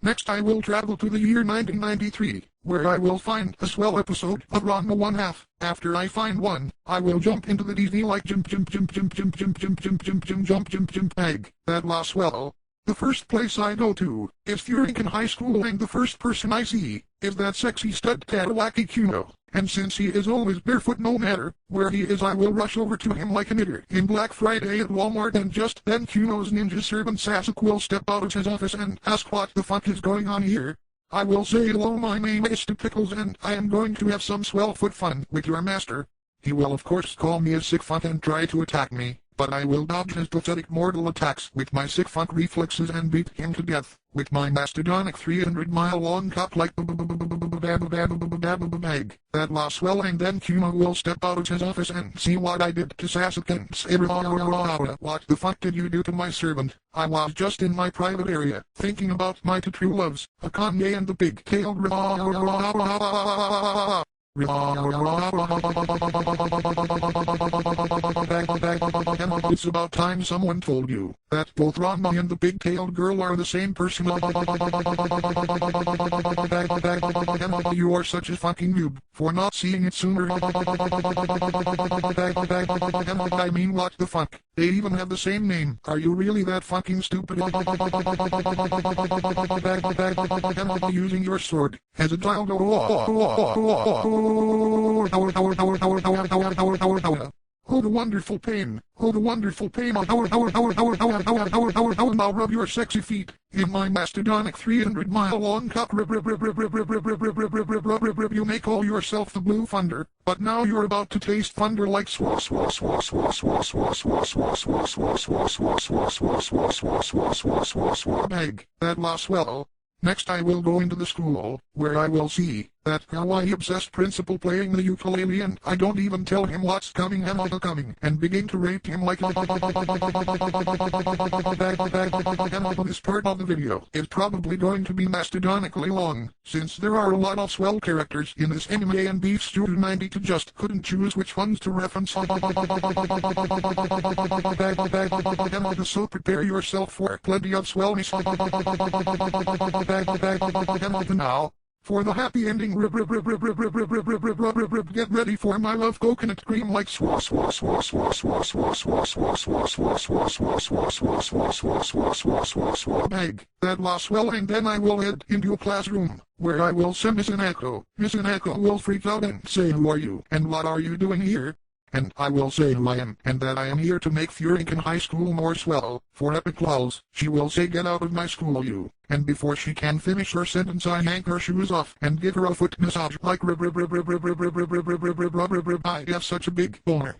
Next I will travel to the year 1993, where I will find a swell episode of Ranma 1/2. After I find one, I will jump into the DZ like jump egg. That la swell. The first place I go to is Furinkin High School, and the first person I see is that sexy stud Tadawaki Kuno. And since he is always barefoot no matter where he is, I will rush over to him like an idiot in Black Friday at Walmart, and just then Kuno's ninja servant Sasuke will step out of his office and ask what the fuck is going on here. I will say, hello, my name is Pickles and I am going to have some swell foot fun with your master. He will of course call me a sick fuck and try to attack me, but I will dodge his pathetic mortal attacks with my sick fuck reflexes and beat him to death with my mastodonic 300-mile-long cock like egg. That la swell, and then Kuno will step out of his office and see what I did to Sasuke and say, what the fuck did you do to my servant? I was just in my private area, thinking about my two true loves, Akane and the big-tailed It's about time someone told you that both Ranma and the big-tailed girl are the same person. You are such a fucking noob for not seeing it sooner. I mean, what the fuck? They even have the same name. Are you really that fucking stupid? Using your sword as a dildo. Oh, the wonderful pain. Oh, the wonderful pain. I'll rub your sexy feet in my mastodonic 300-mile-long cock. You may call yourself the Blue Thunder, but now you're about to taste thunder like egg. That la swell. Next I will go into the school, where I will see that kawaii-obsessed principal playing the ukulele, and I don't even tell him what's coming and begin to rape him like this part of the video is probably going to be mastodonically long, since there are a lot of swell characters in this anime and Beef Stew 92 just couldn't choose which ones to reference. So prepare yourself for plenty of swellness. Now, for the happy ending, get ready for my love coconut cream like egg. That la swell, and then I will head into a classroom where I will see Miss Inako. Miss Inako will freak out and say, who are you and what are you doing here? And I will say who I am, and that I am here to make Furinkin High School more swell. For epic lols, she will say, get out of my school, you. And before she can finish her sentence, I yank her shoes off and give her a foot massage like I have such a big boner.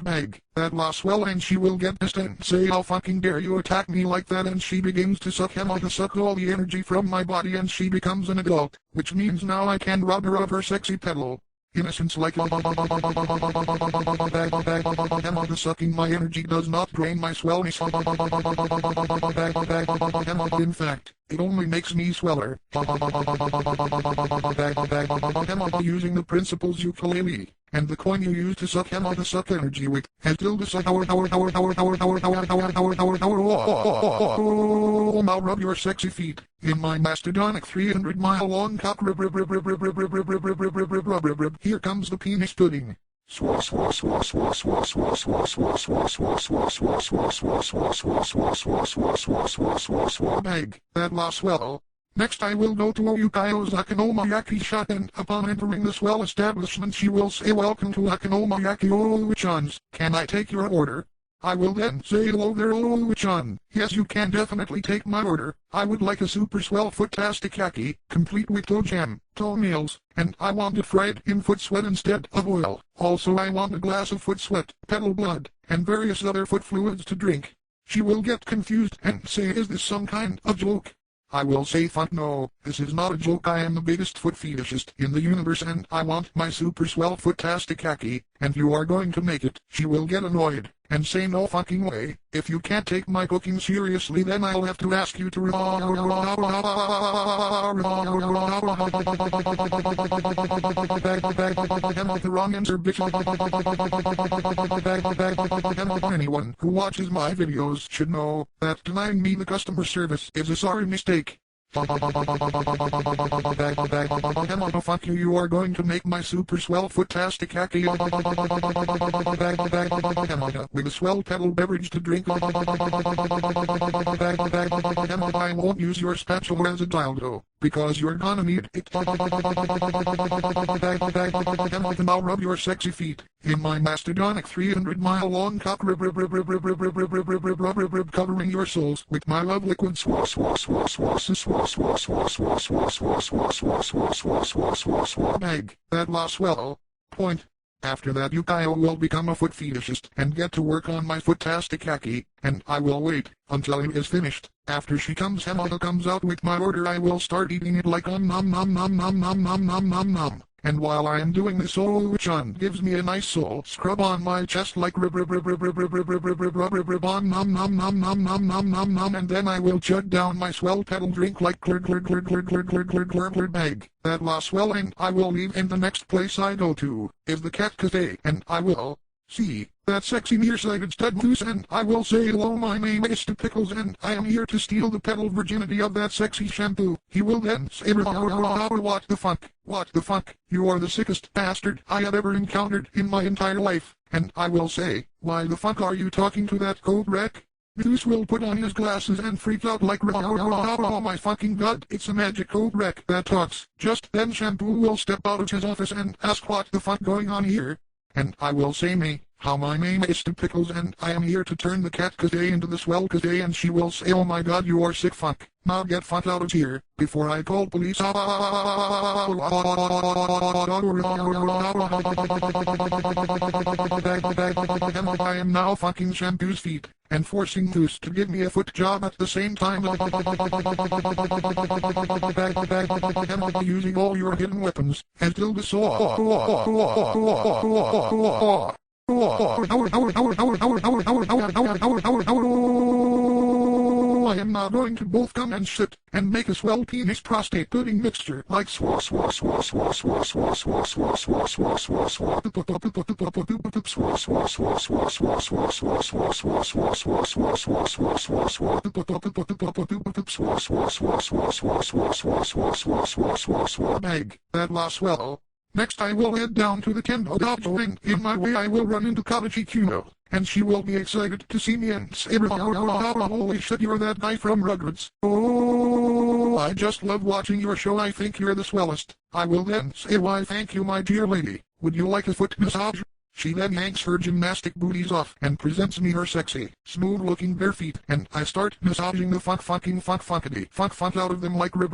Egg. That la swell, and she will get pissed and say, how fucking dare you attack me like that, and she begins to suck all the energy from my body, and she becomes an adult, which means now I can rob her of her sexy pedal. Innocence like sucking my energy does not drain my swellness. In fact, it only makes me sweller. Using the principal's ukulele and the coin you use to suck energy with has still the suck now rub your sexy feet in my mastodonic 300-mile-long cock. Here comes the penis pudding. Egg. That la swell. Next I will go to Oyukayo's Akanomiyaki shop, and upon entering the swell establishment she will say, welcome to Akanomiyaki Olu-chan. Can I take your order? I will then say, hello there Olu-chan. Yes, you can definitely take my order. I would like a super swell foot-tastic yaki, complete with toe jam, toenails, and I want it fried in foot sweat instead of oil. Also I want a glass of foot sweat, pedal blood, and various other foot fluids to drink. She will get confused and say, is this some kind of joke? I will say, fuck no, this is not a joke. I am the biggest foot fetishist in the universe, and I want my super swell foot-tastic yaki, and you are going to make it. She will get annoyed and say no fucking way. If you can't take my cooking seriously, then I'll have to ask you to the wrong answer, bitch. Anyone who watches my videos should know that denying me the customer service is a sorry mistake. Fuck you, you are going to make my super swell foot-tastic hacky with a swell pedal beverage to drink. I won't use your spatula as a dildo, because you're gonna need it. Now rub your sexy feet in my mastodonic 300-mile-long cock covering your soles with my love liquid bag. That last swallow. Point. After that, you Kyle will become a foot fetishist and get to work on my foot-tastic hacky, and I will wait until it is finished. After she comes out with my order, I will start eating it like nom nom nom nom nom nom nom nom nom nom. And while I am doing this, Chan gives me a nice soul scrub on my chest like rib on nom nom nom nom nom nom nom nom, and then I will chug down my swell pedal drink like bag. That last swelling I will leave, and the next place I go to is the cat cafe, and I will see that sexy nearsighted stud moose, and I will say hello, my name is Pickles, and I am here to steal the pedal virginity of that sexy shampoo. He will then say, what the fuck? What the fuck? You are the sickest bastard I have ever encountered in my entire life. And I will say, why the fuck are you talking to that code wreck? Moose will put on his glasses and freak out like, oh my fucking god, it's a magic code wreck that talks. Just then Shampoo will step out of his office and ask what the fuck going on here. And I will say me, how my name is Pickles, and I am here to turn the cat cafe into the swell cafe, and she will say, oh my god, you are sick fuck. Now get fuck out of here, before I call police. I am now fucking Shampoo's feet, and forcing Moose to give me a foot job at the same time. Using all your hidden weapons, until the saw. I am now going to both come and shit and make a swell penis prostate pudding mixture like swa swa swa swa swa swa swa swa swa swa swa swa swa bag. That last swallow. Next I will head down to the Kendo Dojo, and in my way I will run into Takahashi Kuno, and she will be excited to see me and say, holy shit, you're that guy from Rugrats. Oh, I just love watching your show, I think you're the swellest. I will then say, why thank you my dear lady, would you like a foot massage? She then yanks her gymnastic booties off and presents me her sexy, smooth-looking bare feet, and I start massaging the fuckity fuck out of them like rib.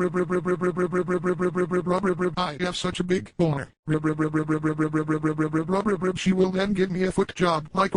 I have such a big boner. Rib. She will then give me a foot job like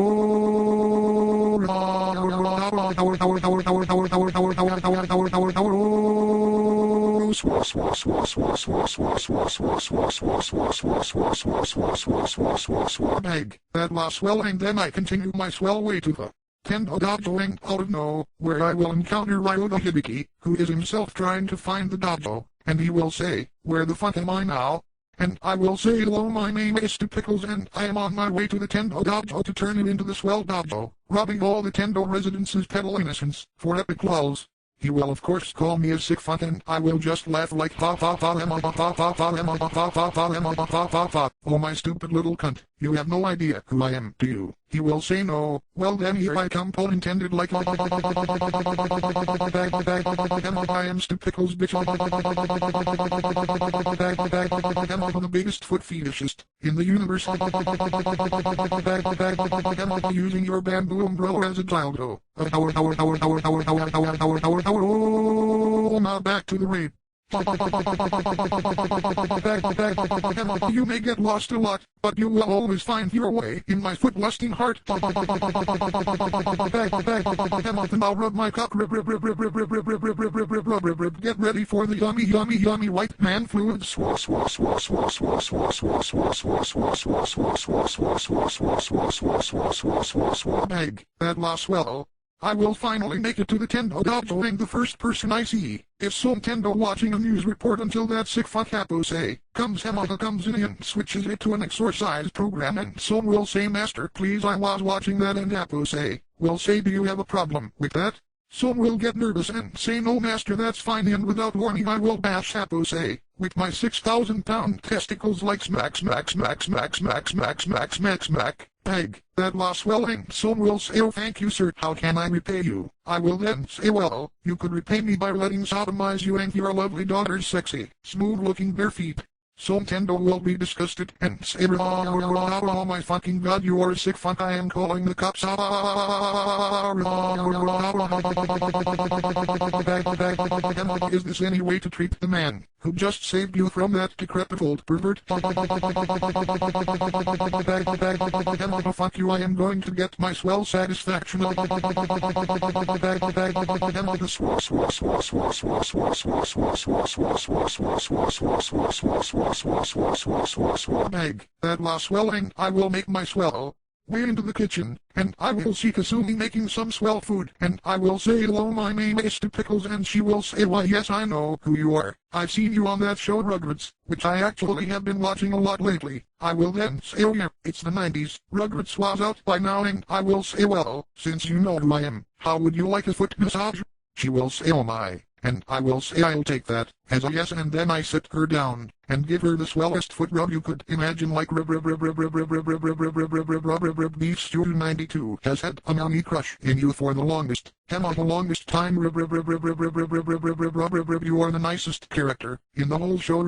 that last swell, and then I continue my swell way to the Kendo Dojo, and out of nowhere I will encounter Ryota Hibiki, who is himself trying to find the dojo, and he will say, where the fuck am I now? And I will say, hello, my name is Pickles, and I am on my way to the Kendo Dojo to turn it into the swell dojo, robbing all the Kendo residents' pedal innocence for epic lulls. He will of course call me a sick fuck, and I will just laugh like ha ha ha ha ha ha ha ha ha. Oh my stupid little cunt, you have no idea who I am, do you? He will say no. Well then here I come, pun intended, like I am Pickles, bitch. I'm the biggest foot fetishist in the universe. Using your bamboo umbrella as a dildo. Now back to the raid. You may get lost a lot, but you will always find your way in my foot-lusting heart. Now rub my cock. Get ready for the yummy, yummy, yummy white man fluid. Bag, that last swallow. I will finally make it to the Tendo dojo and the first person I see. If some Tendo watching a news report until that sick fuck Hapo say, comes Hamada comes in and switches it to an exorcise program and some will say, Master, please, I was watching that, and Hapo say, will say, do you have a problem with that? Some will get nervous and say, no master, that's fine, and without warning I will bash Hapo say, with my 6,000-pound testicles like smack, smack, smack, smack, smack, smack, smack, smack, smack. Bag, that lost swelling. Some will say, oh thank you sir, how can I repay you? I will then say, well, you could repay me by letting sodomize you and your lovely daughter's sexy, smooth-looking bare feet. Some Tendo will be disgusted and say, oh my fucking god, you are a sick fuck, I am calling the cops. Is this any way to treat the man who just saved you from that decrepit old pervert? Fuck you, I am going to get my swell satisfaction. Bag, that last swelling, I will make my swell way into the kitchen, and I will see Kasumi making some swell food, and I will say, hello, my name is Pickles, and she will say, why yes, I know who you are. I've seen you on that show Rugrats, which I actually have been watching a lot lately. I will then say, oh yeah, it's the 90s, Rugrats was out by now, and I will say, well, since you know who I am, how would you like a foot massage? She will say, oh my. And I will say I'll take that as a yes, and then I sit her down and give her the swellest foot rub you could imagine, like rub beef stew 92 has had a mommy crush in you for the longest time. You are the nicest character in the whole show.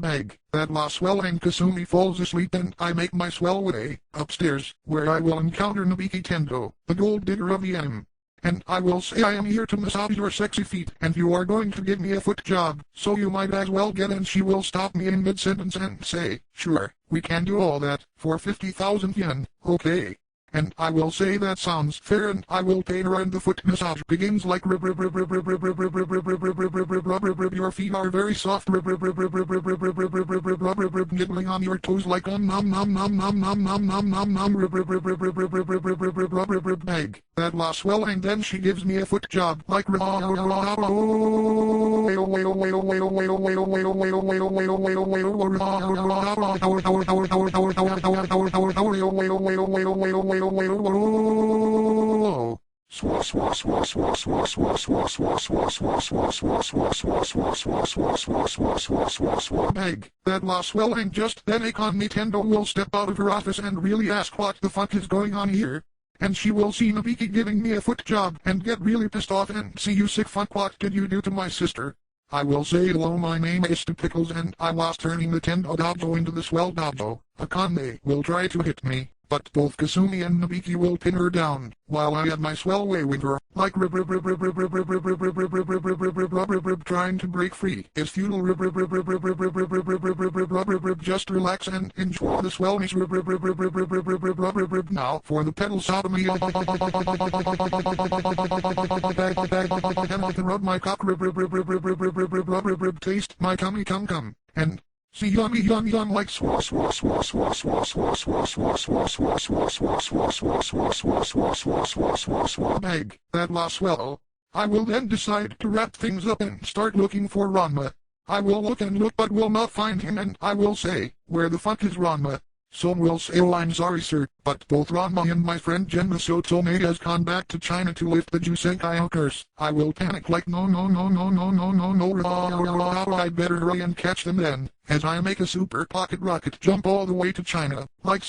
Bag, that last swell, and Kasumi falls asleep, and I make my swell way upstairs, where I will encounter Nobiki Tendo, the gold digger of the anime. And I will say, I am here to massage your sexy feet, and you are going to give me a foot job, so you might as well get. And she will stop me in mid-sentence and say, sure, we can do all that, for 50,000 yen, okay. And I will say that sounds fair, and I will pay her, and the foot massage begins like your feet are very soft, nibbling on your toes like bag, that last swell, and then she gives me a foot job like bag, that last swell, and just then a con Nintendo will step out of her office and really ask what the fuck is going on here. And she will see Nobiki giving me a foot job and get really pissed off and see, you sick fuck, what did you do to my sister? I will say, hello, my name is Pickles, and I was turning the Tendo dojo into the swell dojo. A conne will try to hit me, but both Kasumi and Nobiki will pin her down, while I have my swell way with her, like trying to break free is futile. Just relax and enjoy the swellness. Now for the pedal sodomy. Rub my cock, taste my cummy cum, and see yummy yum yum like bag, that last swell. I will then decide to wrap things up and start looking for Ranma. I will look and look but will not find him, and I will say, where the fuck is Ranma? Some will say, oh I'm sorry sir, but both Ranma and my friend Genma Sotome has gone back to China to lift the Jusenkai curse. I will panic like no, I'd better hurry and catch them then, as I make a super pocket rocket jump all the way to China, like I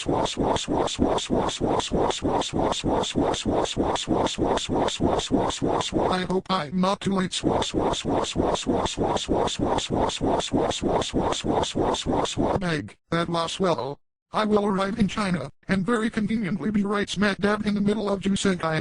hope I'm not too late. Bag, that last swell. I will arrive in China, and very conveniently be right smack dab in the middle of Jusenkai.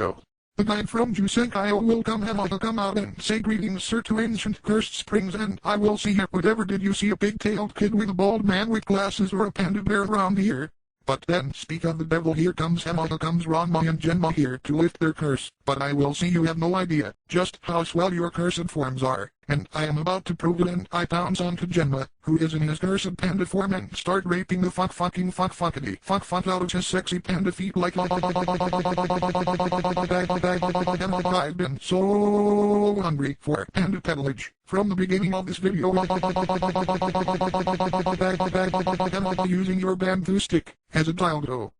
The guide from Jusenkai will come out and say greetings sir to ancient cursed springs, and I will see here. Whatever did you see a big-tailed kid with a bald man with glasses or a panda bear around here? But then, speak of the devil, here comes Ranma and Genma here to lift their curse. But I will see you have no idea just how swell your cursed forms are. And I am about to prove it, and I pounce onto Genma, who is in his cursed panda form, and start raping the fuck out of his sexy panda feet like I've been so hungry for panda pedalage. From the beginning of this video, using your bamboo stick as a dildo.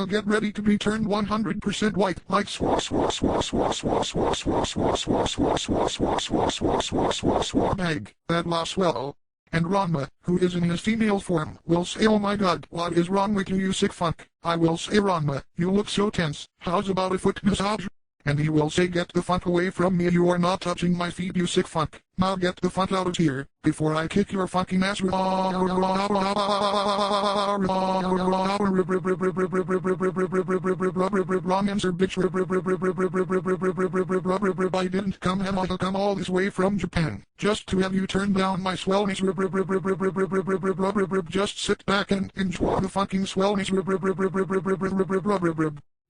Get ready to be turned 100% white like bag. That last swallow. And Ranma, who is in his female form, will say, "Oh my god, what is wrong with you, you sick fuck?" I will say, "Ranma, you look so tense. How's about a foot massage?" And he will say, "Get the fuck away from me, you are not touching my feet, you sick fuck. Now get the fuck out of here, before I kick your fucking ass." Wrong answer, bitch. I didn't come all this way from Japan, just to have you turn down my swellness. Just sit back and enjoy the fucking swellness.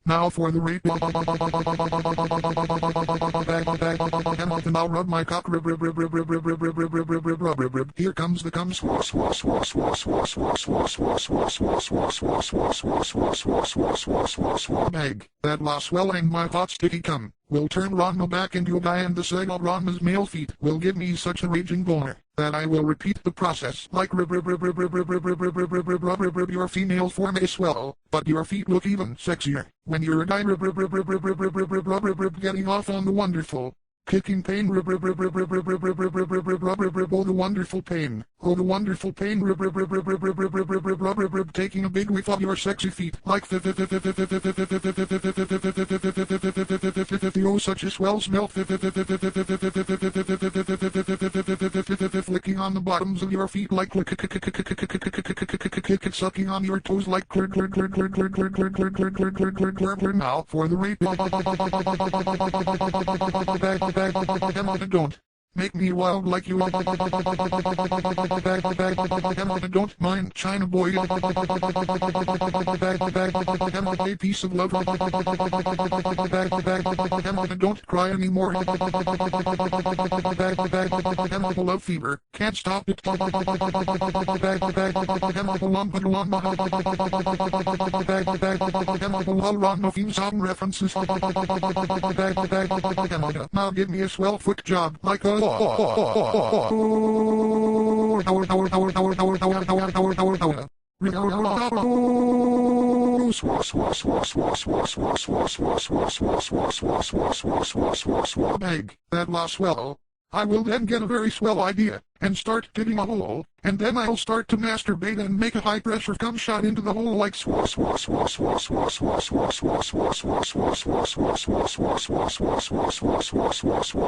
Now for the rape. Now rub my cock. Here comes the cum. Bag. That last swelling my hot sticky cum will turn Ranma back into a guy, and the sag of Ranma's male feet will give me such a raging boner that I will repeat the process like your female form is swell, but your feet look even sexier when you're a guy getting off on the wonderful kicking pain. Oh, the wonderful pain. Oh, the wonderful pain. Taking a big whiff of your sexy feet like oh, such a swell smell. Flicking on the bottoms of your feet like sucking on your toes like now for the rape. Don't make me wild like you. Don't mind China boy. A piece of love. Don't cry anymore. Love fever can't stop it. References. Now give me a swell foot job like a bag. That last swallow. I will then get a very swell idea and start digging a hole, and then I'll start to masturbate and make a high pressure cum shot into the hole like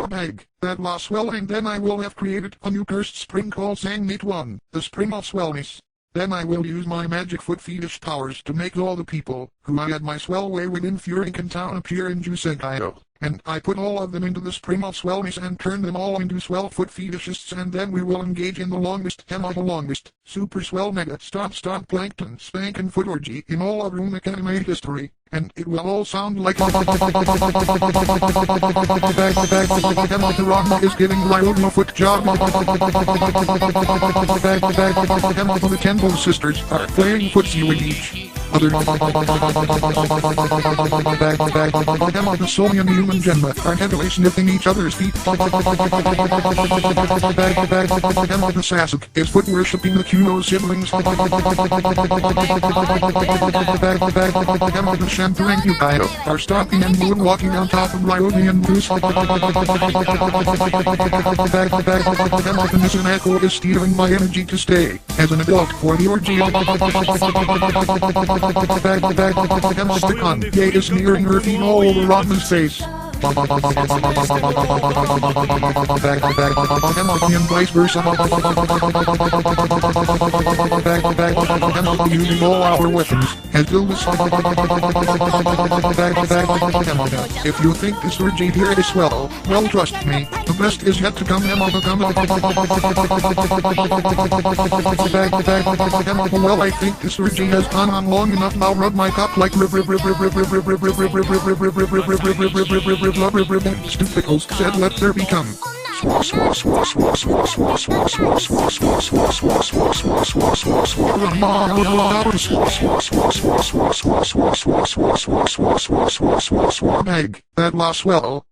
bag. That last swelling. Then I will have created a new cursed spring called Sangmate 1, the spring of swellness. Then I will use my magic foot fetish powers to make all the people who I had my swell way within Furinkan town appear in Jusenkai. And I put all of them into the spring of swellness and turn them all into swell foot fetishists, and then we will engage in the longest super swell mega stomp plankton spankin' foot orgy in all of Rumic anime history. And it will all sound like Ranma is giving Ryoma foot job. The Temple sisters are playing footsie with each other. The Sonia and human Genma are heavily sniffing each other's feet. The Sasuke is foot worshipping the Kuno siblings. The Shampoo and Yukaido are stomping and moonwalking on top of Ryoma and Moose. The Misunako is stealing my energy to stay as an adult for the orgy. Kanye is smearing her feet all over Ranma's face. And vice versa. Using all our weapons, and do this. If you think this orgy here is swell, well trust me, the best is yet to come. Well, I think this orgy has gone on long enough now. Rub my cock like Pickles said, let there become. Meg, that lost swell.